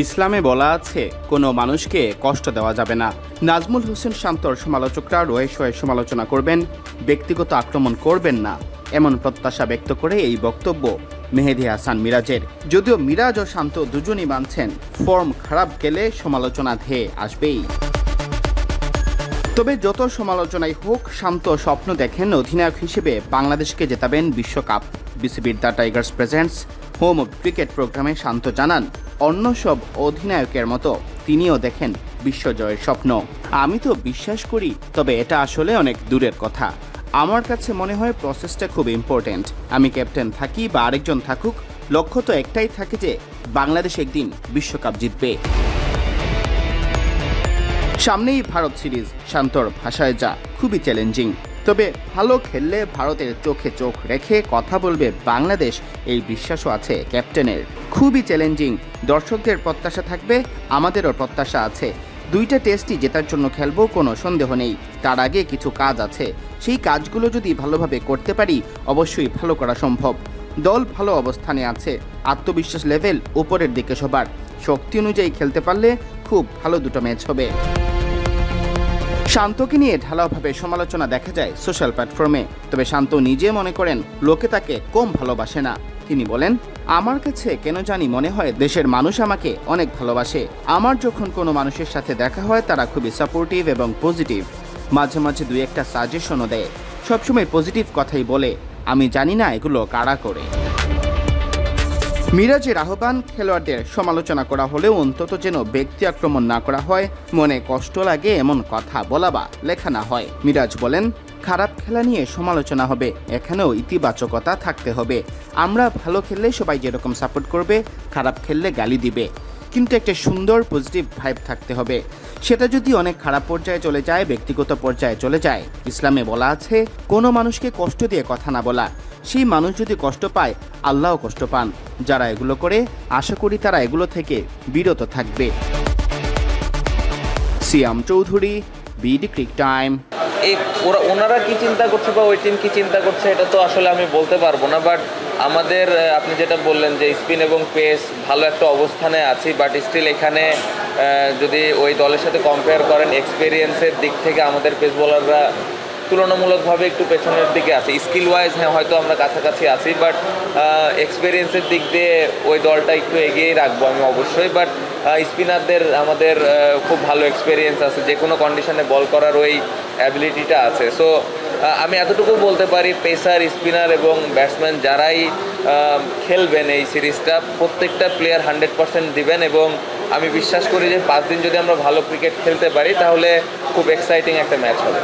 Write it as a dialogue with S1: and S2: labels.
S1: ইসলামে বলা আছে কোনো মানুষকে কষ্ট দেওয়া যাবে না। নাজমুল হোসেন শান্তর সমালোচকরা রয়েস হয়ে সমালোচনা করবেন, ব্যক্তিগত আক্রমণ করবেন না, এমন প্রত্যাশা ব্যক্ত করে এই বক্তব্য মেহেদী হাসান মিরাজের। যদিও মিরাজ ও শান্ত দুজনই মানছেন ফর্ম খারাপ গেলে সমালোচনা ধেয়ে আসবেই। তবে যত সমালোচনাই হোক, শান্ত স্বপ্ন দেখেন অধিনায়ক হিসেবে বাংলাদেশকে জেতাবেন বিশ্বকাপ। বিসিবির the Tigers presents home cricket প্রোগ্রামে শান্ত জানান, অন্য সব অধিনায়কের মতো তিনিও দেখেন বিশ্বজয়ের স্বপ্ন। আমি তো বিশ্বাস করি, তবে এটা আসলে অনেক দূরের কথা। আমার কাছে মনে হয় প্রসেসটা খুব ইম্পর্টেন্ট। আমি ক্যাপ্টেন থাকি বা আরেকজন থাকুক, লক্ষ্য তো একটাই থাকে যে বাংলাদেশ একদিন বিশ্বকাপ জিতবে। সামনেই ভারত সিরিজ, শান্তর ভাষায় যা খুবই চ্যালেঞ্জিং। তবে ভালো খেললে ভারতের চোখে চোখ রেখে কথা বলবে বাংলাদেশ, এই বিশ্বাসও আছে ক্যাপ্টেনের। খুবই চ্যালেঞ্জিং, দর্শকদের প্রত্যাশা থাকবে, আমাদেরও প্রত্যাশা আছে। দুইটা টেস্টই জেতার জন্য খেলবো, কোনো সন্দেহ নেই। তার আগে কিছু কাজ আছে, সেই কাজগুলো যদি ভালোভাবে করতে পারি অবশ্যই ভালো করা সম্ভব। দল ভালো অবস্থানে আছে, আত্মবিশ্বাস লেভেল উপরের দিকে সবার। শক্তি অনুযায়ী খেলতে পারলে খুব ভালো দুটো ম্যাচ হবে। শান্তকে নিয়ে ঢালাওভাবে সমালোচনা দেখা যায় সোশ্যাল প্ল্যাটফর্মে। তবে শান্ত নিজে মনে করেন লোকে তাকে কম ভালোবাসে না। তিনি বলেন, আমার কাছে কেন জানি মনে হয় দেশের মানুষ আমাকে অনেক ভালোবাসে। আমার যখন কোনো মানুষের সাথে দেখা হয় তারা খুবই সাপোর্টিভ এবং পজিটিভ। মাঝে মাঝে দুই একটা সাজেশনও দেয়, সবসময় পজিটিভ কথাই বলে। আমি জানি না এগুলো কারা করে। মিরাজের আহ্বান, খেলোয়াড়দের সমালোচনা করা হলেও অন্তত যেন ব্যক্তি আক্রমণ না করা হয়, মনে কষ্ট লাগে এমন কথা বলা বা লেখা না হয়। মিরাজ বলেন, খারাপ খেলা নিয়ে সমালোচনা হবে, এখানেও ইতিবাচকতা থাকতে হবে। আমরা ভালো খেললে সবাই যেরকম সাপোর্ট করবে, খারাপ খেললে গালি দিবে, কিন্তু একটা সুন্দর পজিটিভ ভাইব থাকতে হবে। সেটা যদি অনেক খারাপ পর্যায়ে চলে যায়, ব্যক্তিগত পর্যায়ে চলে যায়, ইসলামে বলা আছে কোনো মানুষকে কষ্ট দিয়ে কথা না বলা। সেই মানুষ যদি কষ্ট পায়, আল্লাহও কষ্ট পান। যারা এগুলো করে, আশা করি তারা এগুলো থেকে বিরত থাকবে। সিয়াম চৌধুরী, বিডি ক্রিক টাইম।
S2: ওনারা কি চিন্তা করছে বা ওই টিম কি চিন্তা করছে এটা তো আসলে আমি বলতে পারবো না। বাট আমাদের আপনি যেটা বললেন যে স্পিন এবং পেস ভালো একটা অবস্থানে আছি, বাট স্টিল এখানে যদি ওই দলের সাথে কম্পেয়ার করেন, এক্সপিরিয়েন্সের দিক থেকে আমাদের পেস বোলাররা তুলনামূলকভাবে একটু পেছনের দিকে আছে। স্কিল ওয়াইজ হ্যাঁ হয়তো আমরা কাছাকাছি আছি, বাট এক্সপিরিয়েন্সের দিক দিয়ে ওই দলটা একটু এগিয়েই রাখবো আমি অবশ্যই। বাট স্পিনারদের আমাদের খুব ভালো এক্সপিরিয়েন্স আছে, যে কোনো কন্ডিশনে বল করার ওই অ্যাবিলিটিটা আছে। সো আমি এতটুকু বলতে পারি, পেসার, স্পিনার এবং ব্যাটসম্যান যারাই খেলবেন এই সিরিজটা, প্রত্যেকটা প্লেয়ার 100% দিবেন। এবং আমি বিশ্বাস করি যে 5 দিন যদি আমরা ভালো ক্রিকেট খেলতে পারি তাহলে খুব এক্সাইটিং একটা ম্যাচ হবে।